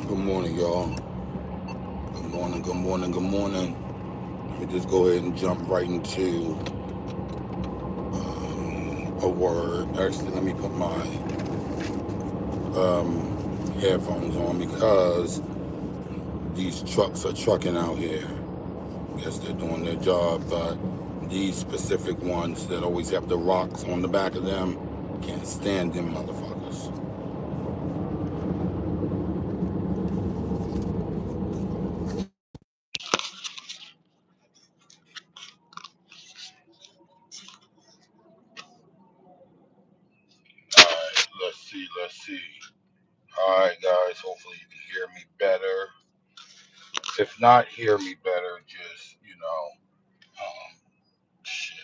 Good morning, y'all. Good morning, good morning, good morning. Let me just go ahead and jump right into a word. Actually, let me put my headphones on because these trucks are trucking out here. Guess they're doing their job, but these specific ones that always have the rocks on the back of them, can't stand them motherfuckers. Alright, let's see. Alright, guys, hopefully you can hear me better. If not, hear me better. Just, shit.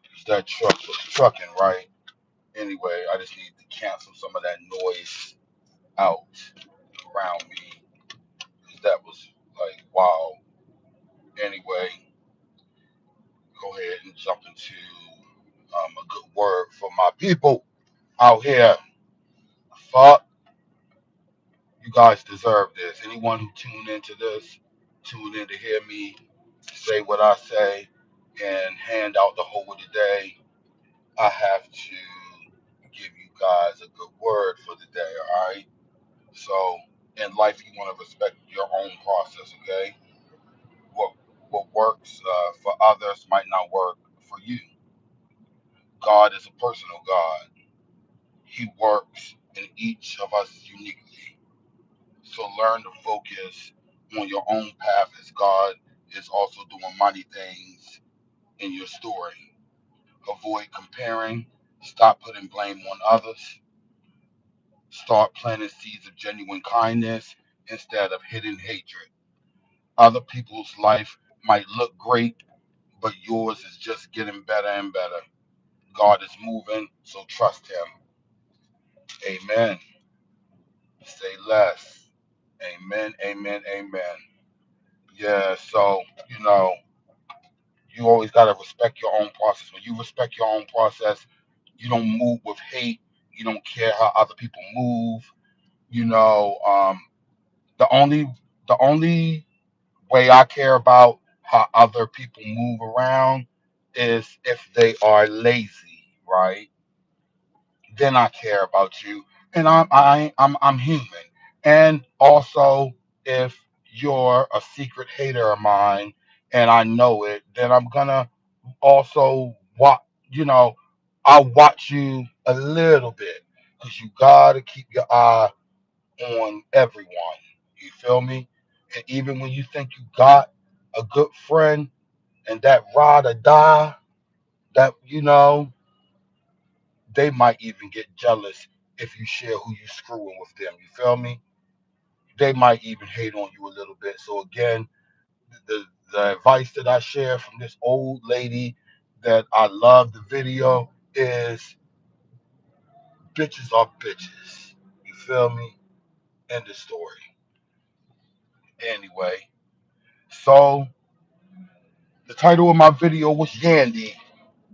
'Cause that truck was trucking, right? Anyway, I just need to cancel some of that noise out around me. 'Cause that was like, wow. Anyway, go ahead and jump into a good word for my people out here. Fuck, you guys deserve this. Anyone who tuned into this, tuned in to hear me say what I say and hand out the whole of the day, I have to give you guys a good word for the day, all right? So in life, you want to respect your own process, okay? What what works for others might not work for you. God is a personal God. He works in each of us uniquely. So learn to focus on your own path as God is also doing mighty things in your story. Avoid comparing. Stop putting blame on others. Start planting seeds of genuine kindness instead of hidden hatred. Other people's life might look great, but yours is just getting better and better. God is moving, so trust Him. Amen. Say less. Amen, amen, amen. Yeah, so, you always got to respect your own process. When you respect your own process, you don't move with hate. You don't care how other people move. You know, the only the only way I care about how other people move around is if they are lazy, right? Then I care about you, and I'm human. And also, if you're a secret hater of mine and I know it, then I'm gonna also watch. You know, I'll watch you a little bit because you gotta keep your eye on everyone. You feel me? And even when you think you got a good friend and that ride or die, that they might even get jealous if you share who you screwing with them. You feel me? They might even hate on you a little bit. So again, the advice that I share from this old lady that I love the video is bitches are bitches. You feel me? End the story. Anyway, so the title of my video was Yandy.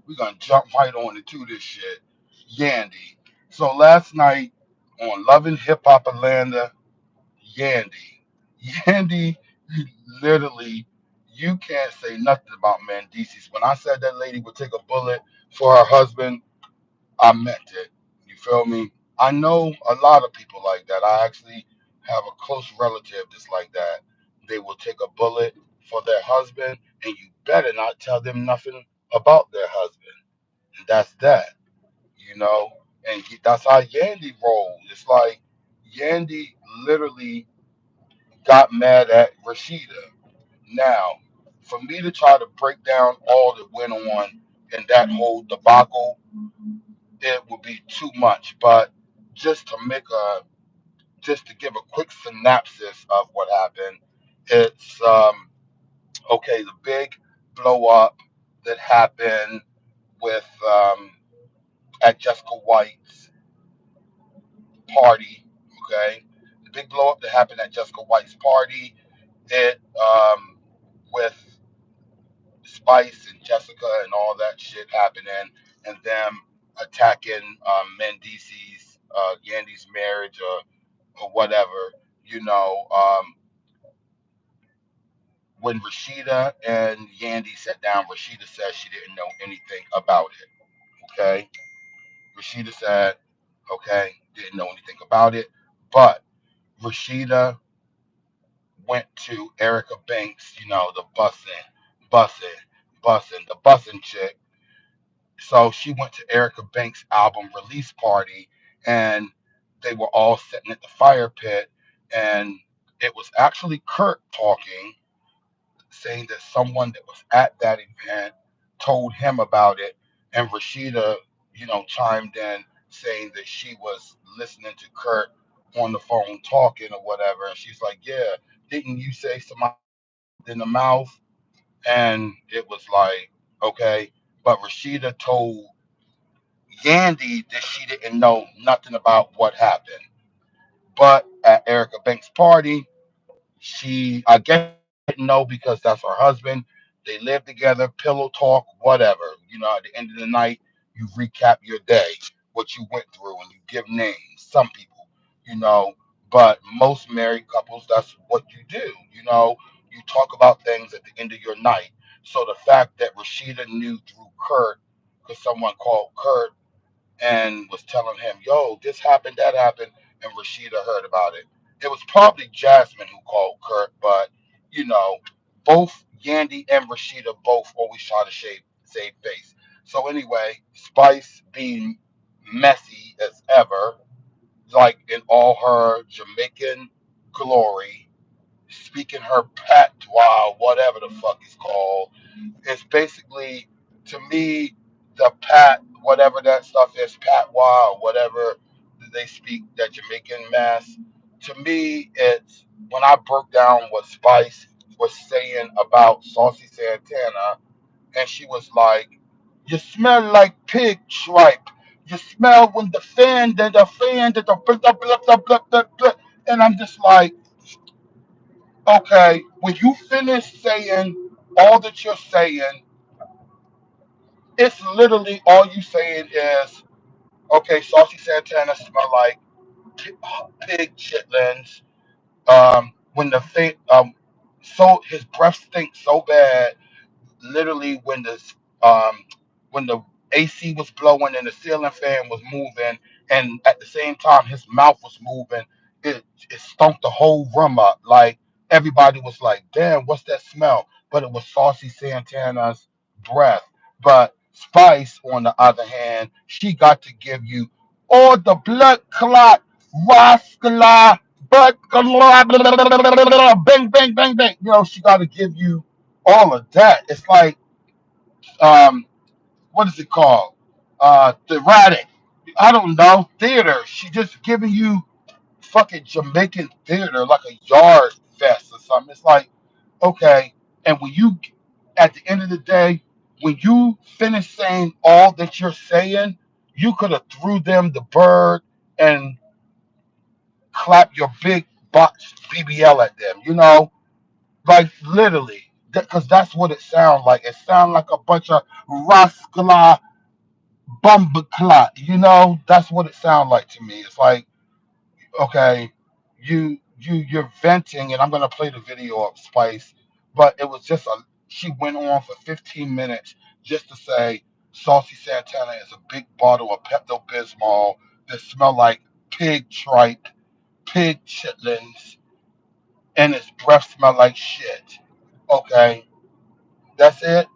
We're gonna jump right on into this shit. Yandy. So last night on Loving Hip Hop Atlanta, Yandy. Yandy, literally, you can't say nothing about Mendices. When I said that lady would take a bullet for her husband, I meant it. You feel me? I know a lot of people like that. I actually have a close relative that's like that. They will take a bullet for their husband, and you better not tell them nothing about their husband. And that's that, you know? And that's how Yandy rolls. It's like Yandy literally got mad at Rashida. Now, for me to try to break down all that went on in that whole debacle, it would be too much. But just to make a just to give a quick synopsis of what happened, it's okay. The big blow up that happened with at Jessica White's party. Okay, the big blow up that happened at Jessica White's party. It with Spice and Jessica and all that shit happening, and them attacking Mendice's Yandy's marriage or whatever. You know, when Rashida and Yandy sat down, Rashida said she didn't know anything about it. Okay, Rashida said, okay, didn't know anything about it, but Rashida went to Erica Banks, the the bussing chick. So she went to Erica Banks' album release party, and they were all sitting at the fire pit, and it was actually Kurt talking, saying that someone that was at that event told him about it, and Rashida, chimed in saying that she was listening to Kurt on the phone talking or whatever, and she's like, "Yeah, didn't you say somebody in the mouth?" And it was like, okay, but Rashida told Yandy that she didn't know nothing about what happened. But at Erica Banks' party, I guess she didn't know because that's her husband. They live together, pillow talk, whatever. At the end of the night, you recap your day, what you went through, and you give names. Some people, you know, but most married couples, that's what you do. You talk about things at the end of your night. So the fact that Rashida knew through Kurt, because someone called Kurt and was telling him, "Yo, this happened, that happened," and Rashida heard about it. It was probably Jasmine who called Kurt, but you know, both Yandy and Rashida both always try to save face. So anyway, Spice being messy as ever, like in all her Jamaican glory, speaking her patois, whatever the fuck it's called, it's basically, to me, the whatever that stuff is, patois or whatever they speak, that Jamaican mess. To me, it's when I broke down what Spice was saying about Saucy Santana, and she was like, "You smell like pig tripe. You smell when the blah, blah, blah, blah, blah, blah, blah." And I'm just like, okay, when you finish saying all that you're saying, it's literally all you saying is, okay, Saucy Santana smell like pig chitlins. When so his breath stinks so bad, literally when the AC was blowing and the ceiling fan was moving, and at the same time his mouth was moving, it stunk the whole room up. Like everybody was like, "Damn, what's that smell?" But it was Saucy Santana's breath. But Spice, on the other hand, she got to give you all the blood clot, rascala, but bang, bang, bang, bang. She got to give you all of that. It's like, um, what is it called? Erratic. I don't know. Theater. She just giving you fucking Jamaican theater, like a yard fest or something. It's like, okay. And at the end of the day, when you finish saying all that you're saying, you could have threw them the bird and clap your big box BBL at them. Like literally, because that's what it sounds like. It sounds like a bunch of rascala bumbleclot. That's what it sounds like to me. It's like, okay, you're venting, and I'm gonna play the video of Spice, but it was just a. She went on for 15 minutes just to say Saucy Santana is a big bottle of Pepto Bismol that smell like pig tripe, pig chitlins, and his breath smell like shit. Okay, that's it.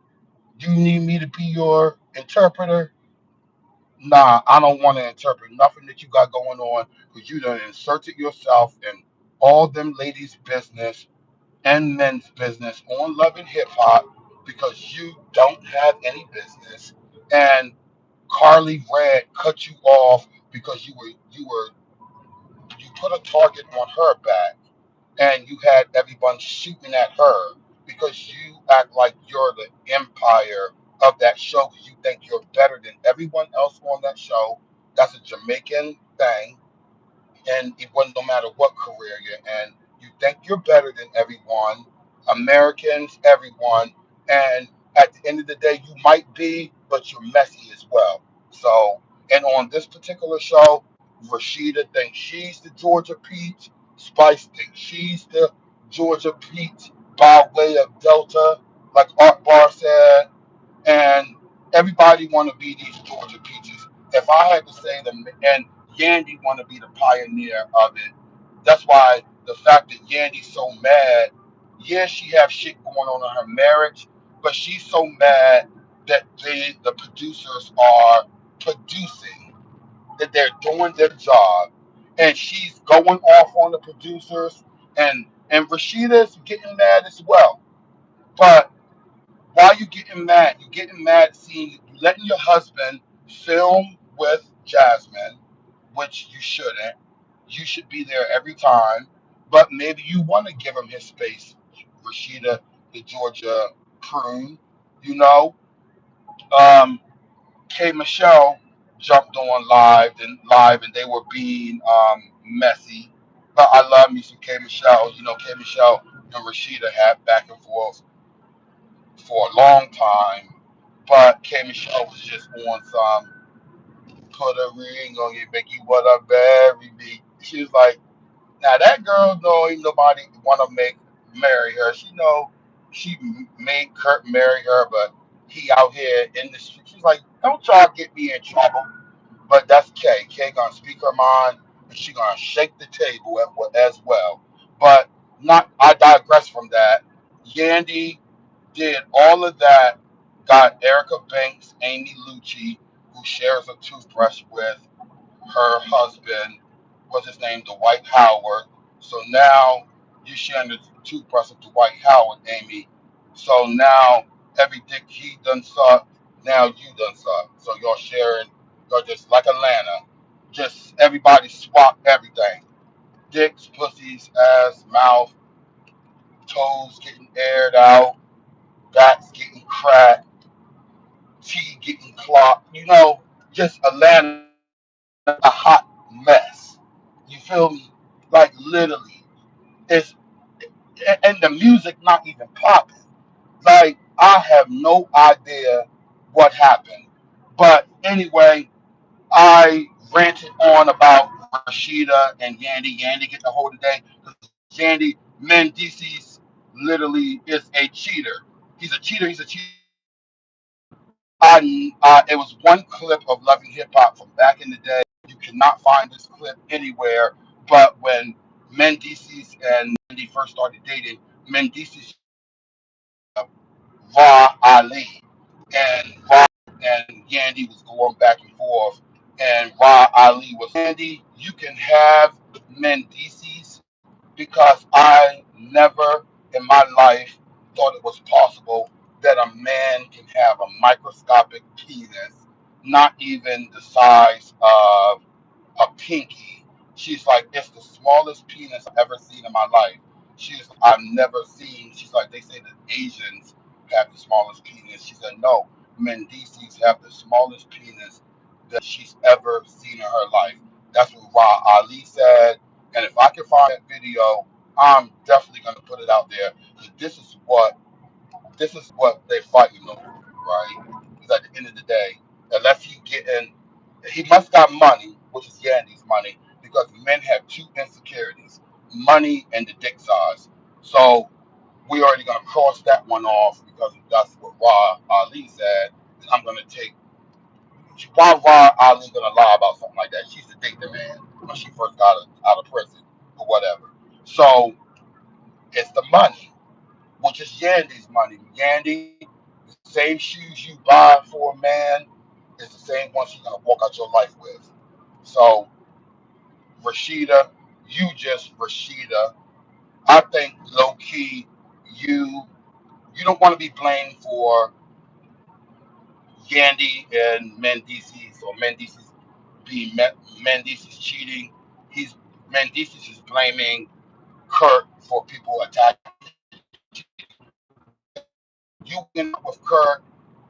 Do you need me to be your interpreter? Nah, I don't want to interpret nothing that you got going on, because you done inserted yourself in all them ladies' business and men's business on Love and Hip Hop, because you don't have any business. And Carly Red cut you off because you put a target on her back, and you had everyone shooting at her because you act like you're the empire of that show, because you think you're better than everyone else on that show. That's a Jamaican thing, and it wasn't, no matter what career you're in. You think you're better than everyone, Americans, everyone, and at the end of the day, you might be, but you're messy as well. So, and on this particular show, Rashida thinks she's the Georgia Peach. Spice thick. She's the Georgia peach by way of Delta, like Art Bar said, and everybody want to be these Georgia peaches. If I had to say them, and Yandy want to be the pioneer of it. That's why the fact that Yandy's so mad. Yeah, she have shit going on in her marriage, but she's so mad that the producers are producing, that they're doing their job, and she's going off on the producers, and Rashida's getting mad as well. But why you getting mad? You getting mad seeing you letting your husband film with Jasmine, which you shouldn't. You should be there every time, but maybe you want to give him his space. Rashida, the Georgia prune, you know. Um, K Michelle jumped on live and they were being messy. But I love me some K Michelle. You know, K Michelle and Rashida had back and forth for a long time. But K Michelle was just on some put a ring on you, make you wanna marry me. She was like, now that girl know ain't nobody wanna make marry her. She know she made Kurt marry her, but he out here in the street. She's like, don't y'all get me in trouble. But that's Kay. Kay gonna speak her mind, and she gonna shake the table as well. But not. I digress from that. Yandy did all of that. Got Erica Banks, Amy Lucci, who shares a toothbrush with her husband, what's his name, Dwight Howard. So now you sharing the toothbrush with Dwight Howard, Amy. So now every dick he done suck, now you done suck. So y'all sharing, y'all just like Atlanta. Just everybody swap everything. Dicks, pussies, ass, mouth, toes getting aired out, backs getting cracked, teeth getting clogged. You know, just Atlanta a hot mess. You feel me? Like literally, it's and the music not even popping. Like I have no idea what happened. But anyway, I ranted on about Rashida and Yandy. Yandy get the whole today because Yandy Mendices literally is a cheater. He's a cheater. He's a cheater. It was one clip of Loving Hip Hop from back in the day. You cannot find this clip anywhere. But when Mendices and Yandy first started dating, Mendices Ra Ali, and Ra and Yandy was going back and forth, and Ra Ali was Yandy. You can have Mendices because I never in my life thought it was possible that a man can have a microscopic penis, not even the size of a pinky. She's like, it's the smallest penis I've ever seen in my life. I've never seen. She's like, they say that Asians have the smallest penis. She said, no, Mendices have the smallest penis that she's ever seen in her life. That's what Ra Ali said. And if I can find that video, I'm definitely gonna put it out there. 'Cause this is what they're fighting over, right? Because at the end of the day, unless he must got money, which is Yandy's money, because men have two insecurities: money and the dick size. So we already gonna cross that one off because that's what Ra Ali said. I'm gonna take. Why Ra Ali gonna lie about something like that? She's a date the man when she first got out of prison or whatever. So it's the money, which is Yandy's money. Yandy, the same shoes you buy for a man is the same ones she's gonna walk out your life with. So Rashida, you just Rashida. I think low key, you you don't want to be blamed for Yandy and Mendices or Mendices being Mendices cheating. He's Mendices is blaming Kurt for people attacking. You went up with Kurt.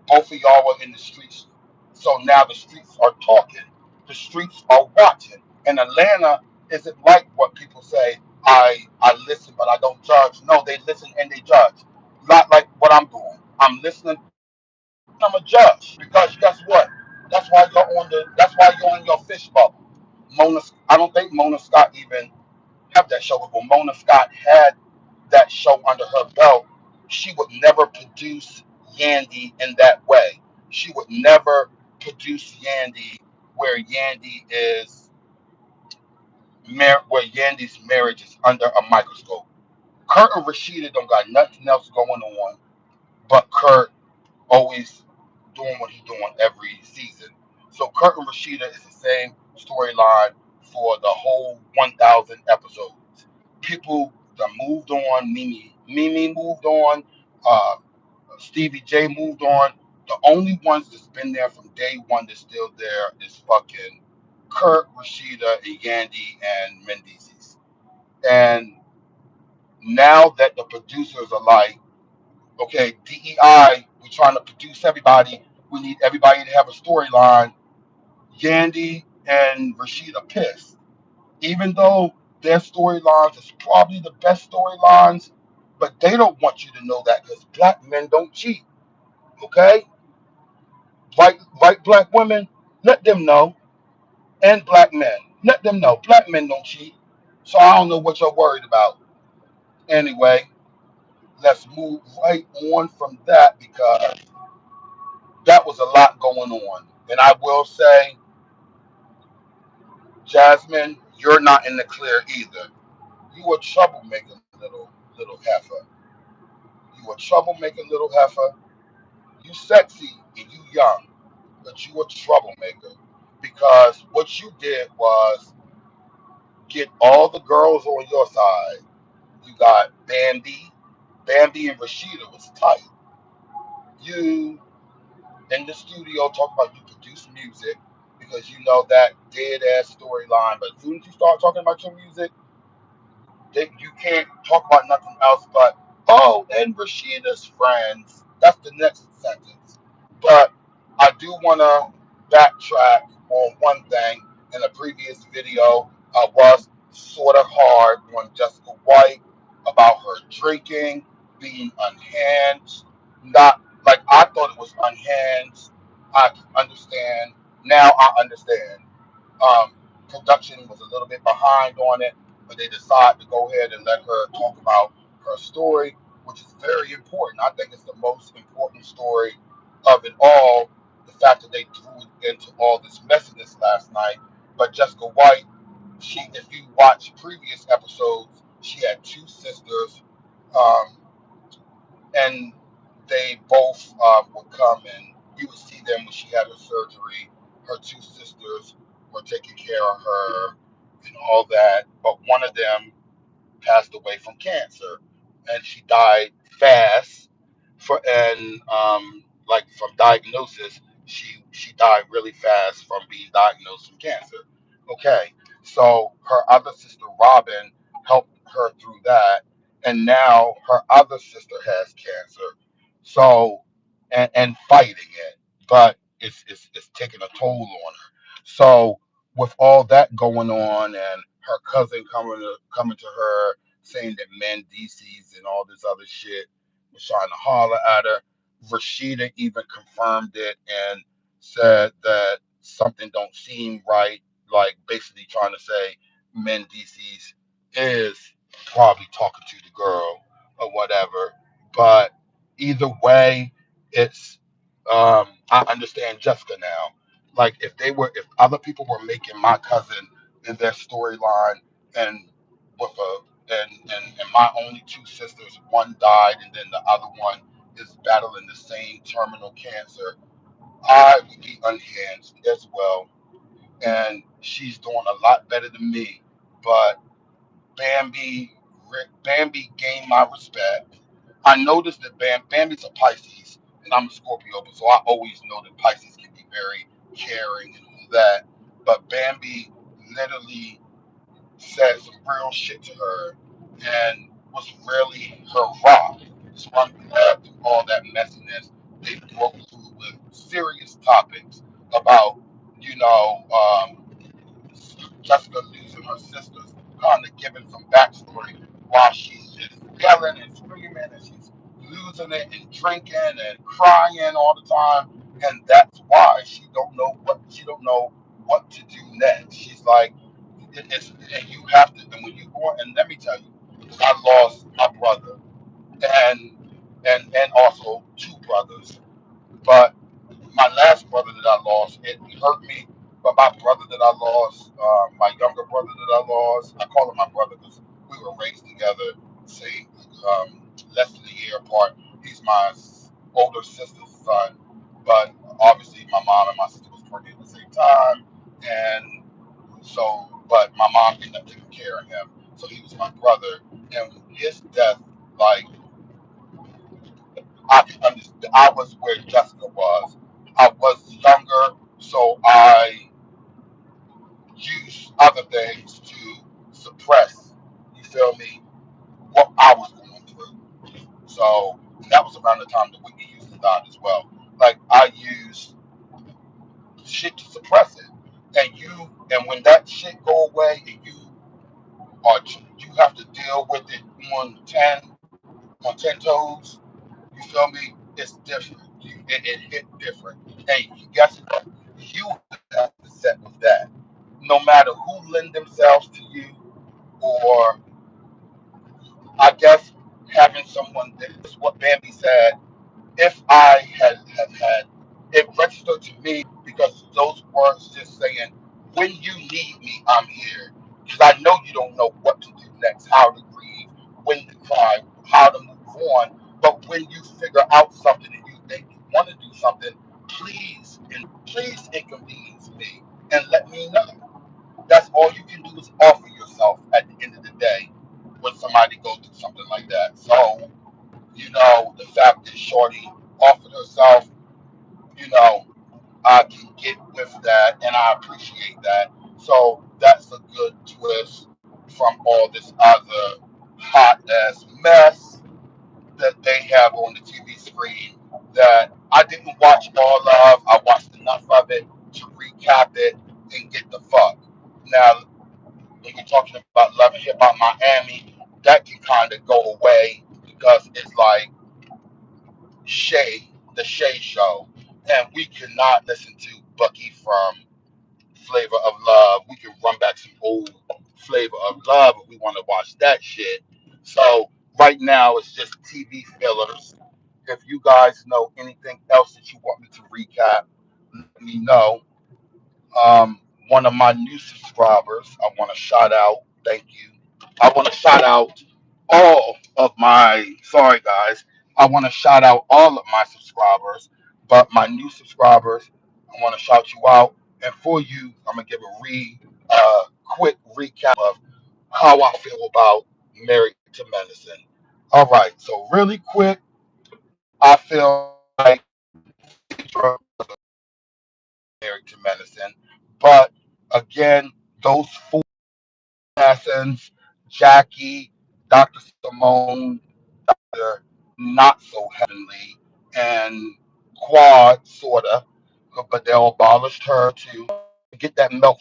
Both of y'all were in the streets. So now the streets are talking. The streets are watching. And Atlanta isn't like what people say, I listen but I don't judge. No, they listen and they judge. Not like what I'm doing. I'm listening, I'm a judge. Because guess what? That's why you're in your fish bubble. I don't think Mona Scott even have that show. If Ramona Scott had that show under her belt, she would never produce Yandy in that way. She would never produce Yandy where Yandy is where Yandy's marriage is under a microscope. Kurt and Rashida don't got nothing else going on but Kurt always doing what he's doing every season. So Kurt and Rashida is the same storyline for the whole 1,000 episodes. People that moved on, Mimi moved on, uh, Stevie J moved on. The only ones that's been there from day one that's still there is fucking Kurt, Rashida, and Yandy and Mendeecees. And now that the producers are like, okay, DEI, we're trying to produce everybody. We need everybody to have a storyline. Yandy and Rashida pissed. Even though their storylines is probably the best storylines, but they don't want you to know that because black men don't cheat. Okay? White black women, let them know. And black men, let them know. Black men don't cheat. So I don't know what you're worried about. Anyway, let's move right on from that because that was a lot going on. And I will say, Jasmine, you're not in the clear either. You a troublemaker, little heifer. You a troublemaker, little heifer. You sexy and you young, but you a troublemaker because what you did was get all the girls on your side. You got Bambi and Rashida was tight. You in the studio talk about you produce music because you know that dead ass storyline. But as soon as you start talking about your music, you can't talk about nothing else but oh, and Rashida's friends. That's the next sentence. But I do want to backtrack on one thing. In a previous video, I was sort of hard on Jessica White about her drinking, being unhinged. Not like I thought it was unhinged. I understand now. I understand. Um, Production was a little bit behind on it, but they decided to go ahead and let her talk about her story, which is very important. I think it's the most important story of it all. The fact that they threw into all this messiness last night. But Jessica White, if you watch previous episodes, she had two sisters. Um, and they both would come and you would see them when she had her surgery. Her two sisters were taking care of her and all that, but one of them passed away from cancer, and she died fast. Like from diagnosis, she died really fast from being diagnosed from cancer. Okay, so her other sister Robin helped her through that, and now her other sister has cancer. So and fighting it, but it's taking a toll on her. So with all that going on and her cousin coming to her saying that men DCs and all this other shit was trying to holler at her. Rashida even confirmed it and said that something don't seem right, like basically trying to say men DCs is probably talking to the girl or whatever. But either way, it's I understand Jessica now. Like if other people were making my cousin in their storyline and with a and my only two sisters, one died and then the other one is battling the same terminal cancer, I would be unhinged as well. And she's doing a lot better than me. But Bambi, Bambi gained my respect. I noticed that Bambi's a Pisces, and I'm a Scorpio, so I always know that Pisces can be very caring and all that. But Bambi literally said some real shit to her and was really her rock. So I'm glad through all that messiness, they broke through with serious topics about, you know, Jessica losing her sisters, kind of giving some backstory while she's just yelling and screaming and she's losing it and drinking and crying all the time. And that's why she don't know what to do next. She's like, And you have to. And when you go, and let me tell you, I lost my brother and and also two brothers, but my last brother that I lost, it hurt me. But my brother that I lost, my younger brother that I lost, I call him my brother because we were raised together, say, less than a year apart. He's my older sister's son, but obviously my mom and my sister was pregnant at the same time, and so, but my mom ended up taking care of him, so he was my brother, and his death, like I can understand. I was where Jessica was. I was younger, so I used other things to suppress, you feel me, what I was going through. So that was around the time that Whitney Houston died as well. Like I used shit to suppress it. And when that shit go away and you have to deal with it on 10 toes. You feel me? It's different. It hit different. Hey, guess what? You have to set with that. No matter who lend themselves to you, or I guess having someone. This is what Bambi said. If I had it registered to me because those words just saying, when you need me, I'm here. Because I know you don't know what to do next, how to grieve, when to cry, how to move on. But when you figure out something and you think you want to do something, please inconvenience me and let me know. That's all you can do is offer yourself at the end of the day when somebody goes through something like that. So, the fact that Shorty offered herself, you know, I can get with that and I appreciate that. So that's a good twist from all this other hot ass mess that they have on the TV screen that I didn't watch all of. I watched enough of it to recap it and get the fuck. Now, when you're talking about Love and Hip Hop Miami, that can kind of go away because it's like the Shay Show, and we cannot listen to Bucky from Flavor of Love. We can run back some old Flavor of Love if we want to watch that shit. So right now it's just TV fillers. If you guys know anything else that you want me to recap, let me know. One of my new subscribers, I want to shout out. Thank you. I want to shout out all of my. Sorry, guys. I want to shout out all of my subscribers, but my new subscribers, I want to shout you out. And for you, I'm gonna give quick recap of how I feel about Married to Medicine. All right. So really quick, I feel like Married to Medicine, but again, those four assassins, Jackie, Dr. Simone, Dr. Not So Heavenly, and Quad, sorta, but they abolished her to get that milk